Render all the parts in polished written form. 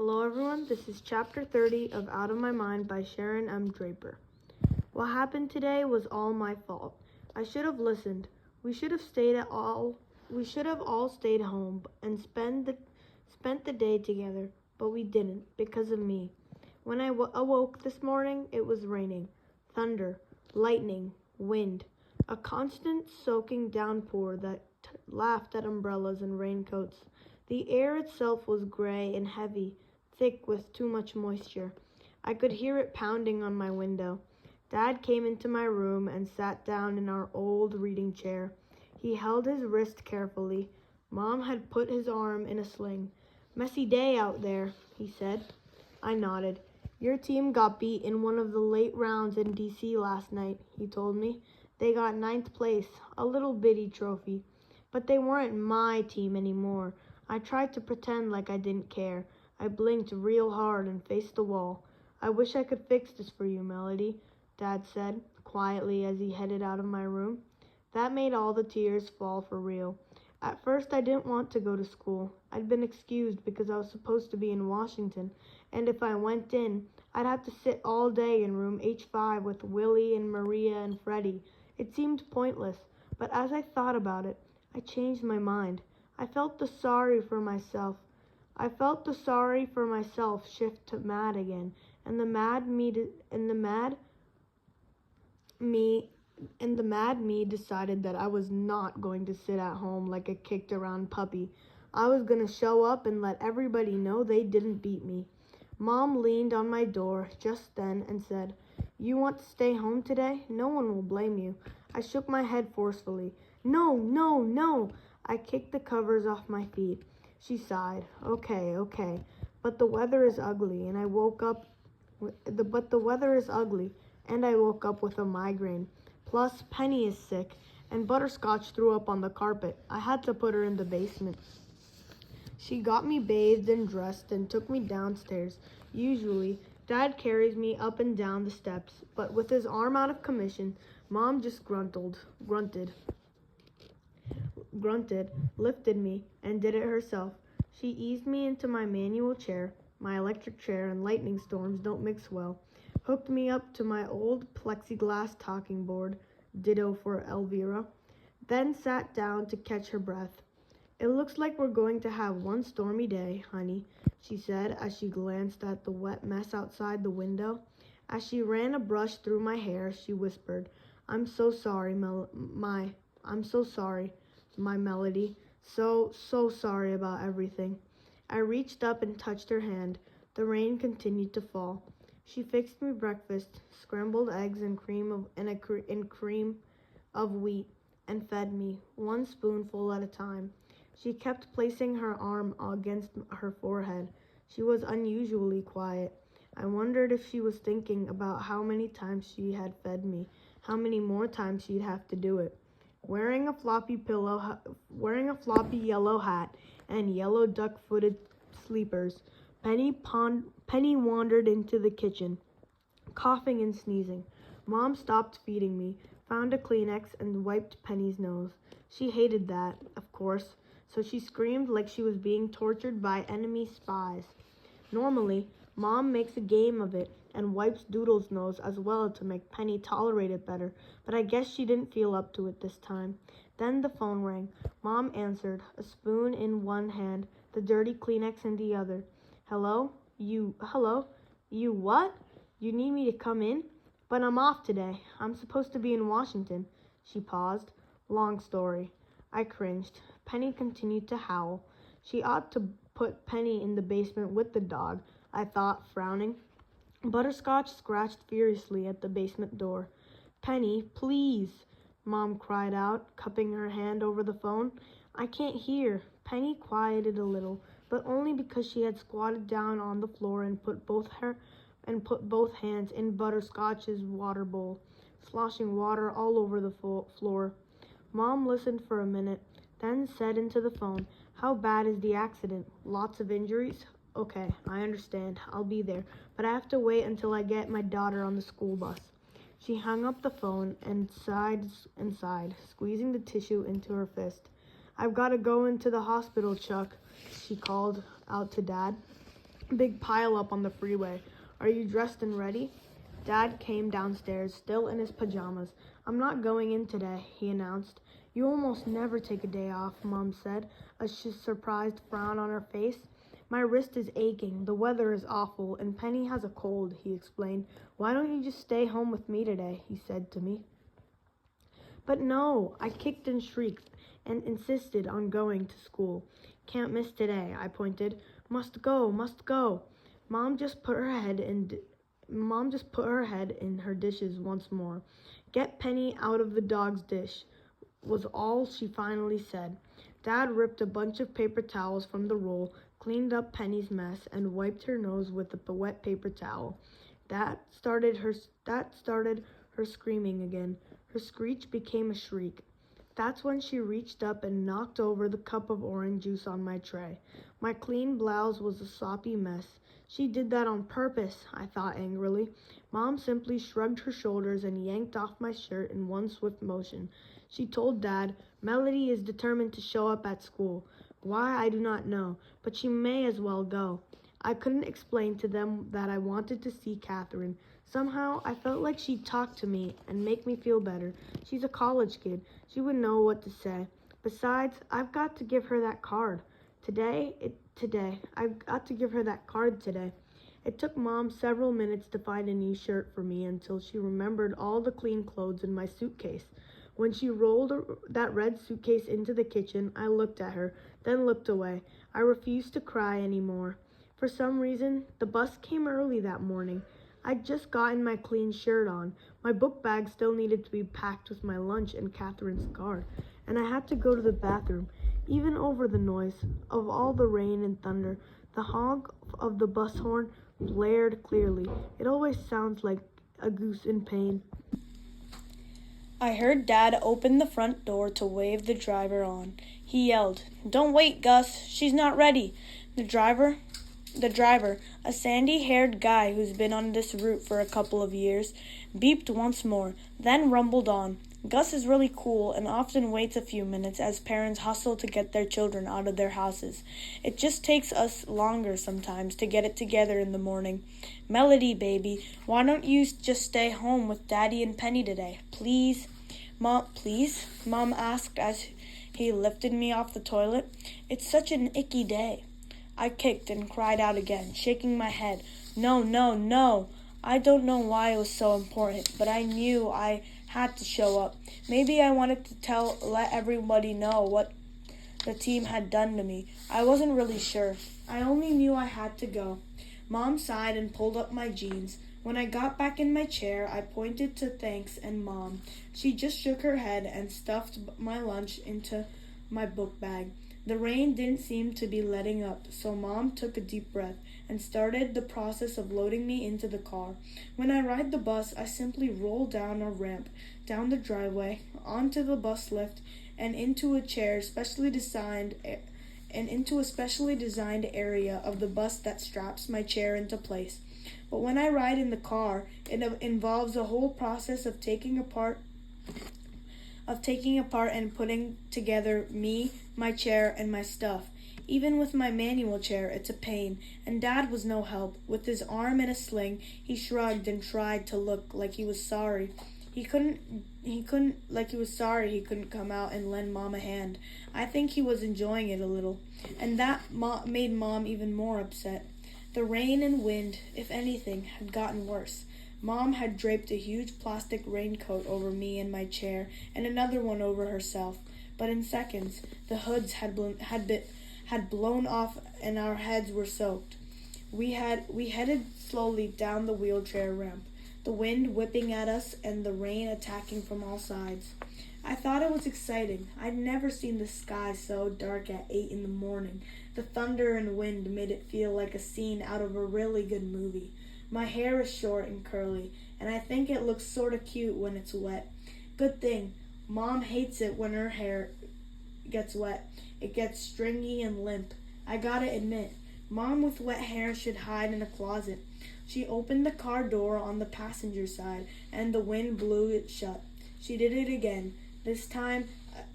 Hello everyone, this is chapter 30 of Out of My Mind by Sharon M Draper. What happened today was all my fault. I should have listened. We should have all stayed home and spent the day together, but we didn't because of me. When I awoke this morning, it was raining, thunder, lightning, wind, a constant soaking downpour that laughed at umbrellas and raincoats. The air itself was gray and heavy, thick with too much moisture. I could hear it pounding on my window. Dad came into my room and sat down in our old reading chair. He held his wrist carefully. Mom had put his arm in a sling. "Messy day out there," he said. I nodded. "Your team got beat in one of the late rounds in D.C. last night," he told me. "They got 9th place, a little bitty trophy. But they weren't my team anymore." I tried to pretend like I didn't care. I blinked real hard and faced the wall. "I wish I could fix this for you, Melody," Dad said, quietly as he headed out of my room. That made all the tears fall for real. At first I didn't want to go to school. I'd been excused because I was supposed to be in Washington, and if I went in, I'd have to sit all day in room H5 with Willie and Maria and Freddie. It seemed pointless, but as I thought about it, I changed my mind. I felt the sorry for myself shift to mad again, and the mad me decided that I was not going to sit at home like a kicked around puppy. I was going to show up and let everybody know they didn't beat me. Mom leaned on my door just then and said, "You want to stay home today? No one will blame you." I shook my head forcefully. "No, no, no." I kicked the covers off my feet. She sighed. Okay. But the weather is ugly, and I woke up with a migraine. Plus, Penny is sick, and Butterscotch threw up on the carpet. I had to put her in the basement. She got me bathed and dressed and took me downstairs. Usually, Dad carries me up and down the steps, but with his arm out of commission, Mom just grunted, lifted me, and did it herself. She eased me into my manual chair. My electric chair and lightning storms don't mix well. Hooked me up to my old plexiglass talking board, ditto for Elvira, then sat down to catch her breath. "It looks like we're going to have one stormy day, honey," she said as she glanced at the wet mess outside the window. As she ran a brush through my hair, she whispered, I'm so sorry, my Melody. So sorry about everything." I reached up and touched her hand. The rain continued to fall. She fixed me breakfast, scrambled eggs and cream of wheat, and fed me, one spoonful at a time. She kept placing her arm against her forehead. She was unusually quiet. I wondered if she was thinking about how many times she had fed me, how many more times she'd have to do it. Wearing a floppy yellow hat and yellow duck-footed sleepers, Penny wandered into the kitchen, coughing and sneezing. Mom stopped feeding me, found a Kleenex, and wiped Penny's nose. She hated that, of course, so she screamed like she was being tortured by enemy spies. Normally, Mom makes a game of it and wipes Doodle's nose as well to make Penny tolerate it better, but I guess she didn't feel up to it this time. Then the phone rang. Mom answered, a spoon in one hand, the dirty Kleenex in the other. Hello? You what? You need me to come in? But I'm off today. I'm supposed to be in Washington. She paused. Long story. I cringed. Penny continued to howl. She ought to put Penny in the basement with the dog, I thought, frowning. Butterscotch scratched furiously at the basement door. "Penny, please," Mom cried out, cupping her hand over the phone. "I can't hear." Penny quieted a little, but only because she had squatted down on the floor and put both hands in Butterscotch's water bowl, sloshing water all over the floor. Mom listened for a minute, then said into the phone, "How bad is the accident? Lots of injuries? Okay, I understand. I'll be there, but I have to wait until I get my daughter on the school bus." She hung up the phone and sighed, squeezing the tissue into her fist. "I've got to go into the hospital, Chuck," she called out to Dad. big pile-up on the freeway. Are you dressed and ready? Dad came downstairs, still in his pajamas. I'm not going in today, he announced. You almost never take a day off, Mom said, a surprised frown on her face. My wrist is aching, the weather is awful, and Penny has a cold, he explained. Why don't you just stay home with me today, he said to me. But no, I kicked and shrieked and insisted on going to school. Can't miss today, I pointed. Must go, must go. Mom just put her head in her dishes once more. Get Penny out of the dog's dish, was all she finally said. Dad ripped a bunch of paper towels from the roll, cleaned up Penny's mess, and wiped her nose with a wet paper towel. That started her screaming again. Her screech became a shriek. That's when she reached up and knocked over the cup of orange juice on my tray. My clean blouse was a soppy mess. She did that on purpose, I thought angrily. Mom simply shrugged her shoulders and yanked off my shirt in one swift motion. She told Dad, Melody is determined to show up at school. Why, I do not know, but she may as well go. I couldn't explain to them that I wanted to see Catherine. Somehow, I felt like she'd talk to me and make me feel better. She's a college kid. She would know what to say. Besides, I've got to give her that card. I've got to give her that card today. It took Mom several minutes to find a new shirt for me until she remembered all the clean clothes in my suitcase. When she rolled that red suitcase into the kitchen, I looked at her, then looked away. I refused to cry anymore. For some reason, the bus came early that morning. I'd just gotten my clean shirt on. My book bag still needed to be packed with my lunch and Catherine's card, and I had to go to the bathroom. Even over the noise of all the rain and thunder, the honk of the bus horn blared clearly. It always sounds like a goose in pain. I heard Dad open the front door to wave the driver on. He yelled, "Don't wait, Gus. She's not ready." The driver, a sandy-haired guy who's been on this route for a couple of years, beeped once more, then rumbled on. Gus is really cool and often waits a few minutes as parents hustle to get their children out of their houses. It just takes us longer sometimes to get it together in the morning. Melody, baby, why don't you just stay home with Daddy and Penny today? Please? Please? Mom asked as he lifted me off the toilet. It's such an icky day. I kicked and cried out again, shaking my head. No, no, no. I don't know why it was so important, but I knew I had to show up. Maybe I wanted to let everybody know what the team had done to me. I wasn't really sure. I only knew I had to go. Mom sighed and pulled up my jeans. When I got back in my chair, I pointed to thanks and Mom. She just shook her head and stuffed my lunch into my book bag. The rain didn't seem to be letting up, so Mom took a deep breath and started the process of loading me into the car. When I ride the bus, I simply roll down a ramp, down the driveway, onto the bus lift, and into a specially designed area of the bus that straps my chair into place. But when I ride in the car, it involves a whole process of taking apart and putting together me, my chair, and my stuff. Even with my manual chair, it's a pain, and Dad was no help. With his arm in a sling, he shrugged and tried to look like he was sorry. He couldn't come out and lend Mom a hand. I think he was enjoying it a little, and that made Mom even more upset. The rain and wind, if anything, had gotten worse. Mom had draped a huge plastic raincoat over me and my chair, and another one over herself. But in seconds, the hoods had blown off, and our heads were soaked. We headed slowly down the wheelchair ramp, the wind whipping at us and the rain attacking from all sides. I thought it was exciting. I'd never seen the sky so dark at 8 in the morning. The thunder and wind made it feel like a scene out of a really good movie. My hair is short and curly, and I think it looks sort of cute when it's wet. Good thing. Mom hates it when her hair gets wet. It gets stringy and limp. I gotta admit, Mom with wet hair should hide in a closet. She opened the car door on the passenger side, and the wind blew it shut. She did it again, this time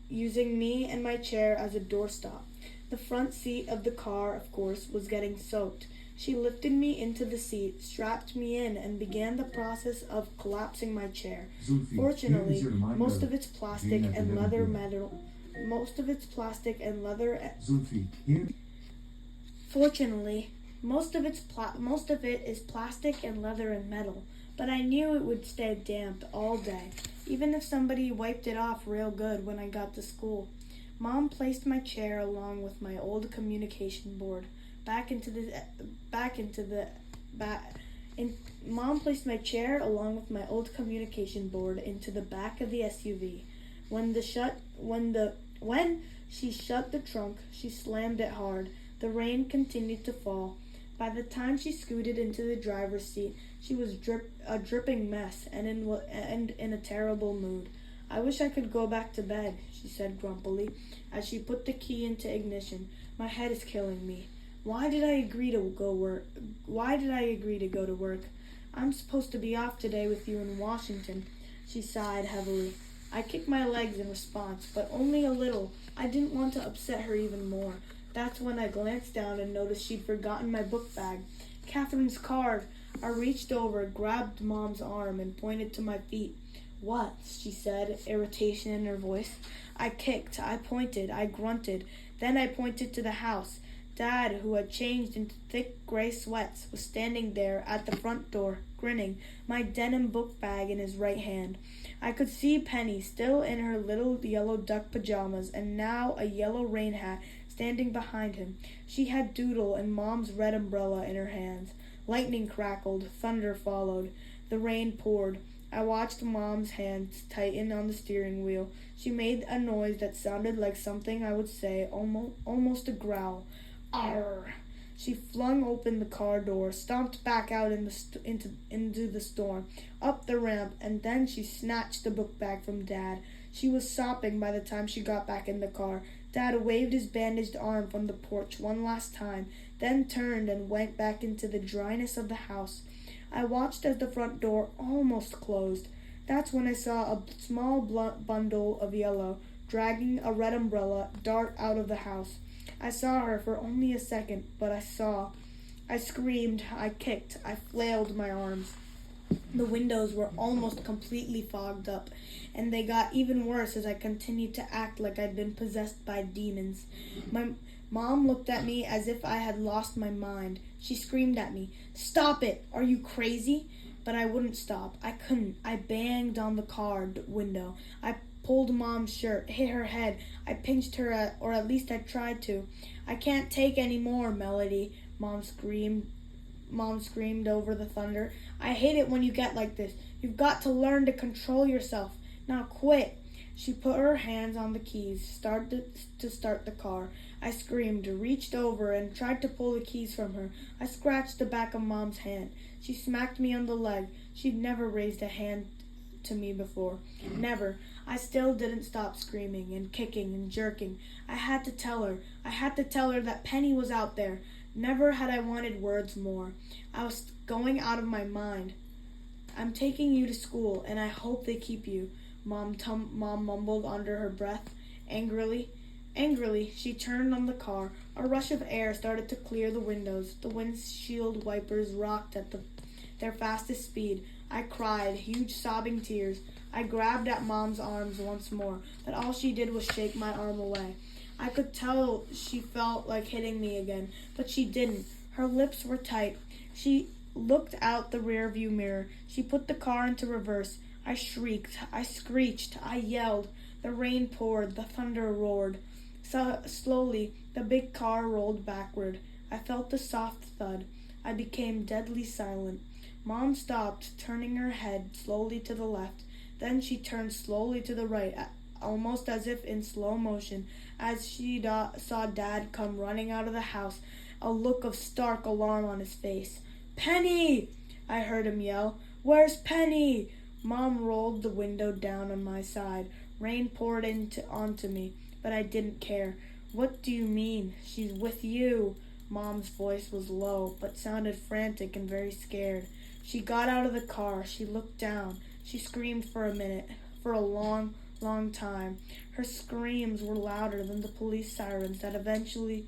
using me and my chair as a doorstop. The front seat of the car, of course, was getting soaked. She lifted me into the seat, strapped me in, and began the process of collapsing my chair. Fortunately, most of its plastic and leather metal. Fortunately, most of it is plastic and leather and metal, but I knew it would stay damp all day, even if somebody wiped it off real good when I got to school. Mom placed my chair along with my old communication board Mom placed my chair along with my old communication board into the back of the SUV. When she shut the trunk, she slammed it hard. The rain continued to fall. By the time she scooted into the driver's seat, she was a dripping mess and in a terrible mood. "I wish I could go back to bed," she said grumpily, as she put the key into ignition. "My head is killing me. Why did I agree to go to work? I'm supposed to be off today with you in Washington." She sighed heavily. I kicked my legs in response, but only a little. I didn't want to upset her even more. That's when I glanced down and noticed she'd forgotten my book bag. Catherine's card. I reached over, grabbed Mom's arm, and pointed to my feet. "What?" she said, irritation in her voice. I kicked, I pointed, I grunted. Then I pointed to the house. Dad, who had changed into thick gray sweats, was standing there at the front door, grinning, my denim book bag in his right hand. I could see Penny, still in her little yellow duck pajamas and now a yellow rain hat, standing behind him. She had Doodle and Mom's red umbrella in her hands. Lightning crackled, thunder followed. The rain poured. I watched Mom's hands tighten on the steering wheel. She made a noise that sounded like something I would say, almost a growl. Arr! She flung open the car door, stomped back out into the storm, up the ramp, and then she snatched the book bag from Dad. She was sopping by the time she got back in the car. Dad waved his bandaged arm from the porch one last time, then turned and went back into the dryness of the house. I watched as the front door almost closed. That's when I saw a small bundle of yellow, dragging a red umbrella, dart out of the house. I saw her for only a second, but I saw. I screamed, I kicked, I flailed my arms. The windows were almost completely fogged up, and they got even worse as I continued to act like I'd been possessed by demons. My Mom looked at me as if I had lost my mind. She screamed at me, "Stop it! Are you crazy?" But I wouldn't stop. I couldn't. I banged on the car window. I pulled Mom's shirt, hit her head. I pinched her, or at least I tried to. "I can't take any more, Melody," Mom screamed over the thunder. "I hate it when you get like this. You've got to learn to control yourself. Now quit." She put her hands on the keys, started to start the car. I screamed, reached over, and tried to pull the keys from her. I scratched the back of Mom's hand. She smacked me on the leg. She'd never raised a hand to me before. Never. I still didn't stop screaming and kicking and jerking. I had to tell her. I had to tell her that Penny was out there. Never had I wanted words more. I was going out of my mind. "I'm taking you to school, and I hope they keep you," Mom mumbled under her breath. Angrily, she turned on the car. A rush of air started to clear the windows. The windshield wipers rocked at their fastest speed. I cried, huge sobbing tears. I grabbed at Mom's arms once more, but all she did was shake my arm away. I could tell she felt like hitting me again, but she didn't. Her lips were tight. She looked out the rearview mirror. She put the car into reverse. I shrieked. I screeched. I yelled. The rain poured. The thunder roared. Slowly, the big car rolled backward. I felt the soft thud. I became deadly silent. Mom stopped, turning her head slowly to the left. Then she turned slowly to the right, almost as if in slow motion, as she saw Dad come running out of the house, a look of stark alarm on his face. "Penny!" I heard him yell. "Where's Penny?" Mom rolled the window down on my side. Rain poured onto me, but I didn't care. "What do you mean? She's with you." Mom's voice was low, but sounded frantic and very scared. She got out of the car. She looked down. She screamed for a minute, for a long, long time. Her screams were louder than the police sirens that eventually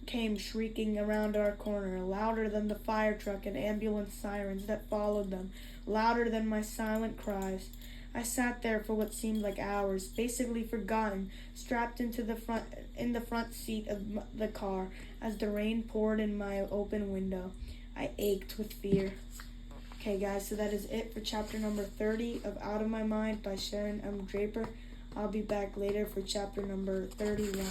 came shrieking around our corner, louder than the fire truck and ambulance sirens that followed them, louder than my silent cries. I sat there for what seemed like hours, basically forgotten, strapped in the front seat of the car as the rain poured in my open window. I ached with fear. Okay, guys, so that is it for chapter number 30 of Out of My Mind by Sharon M Draper. I'll be back later for chapter number 31.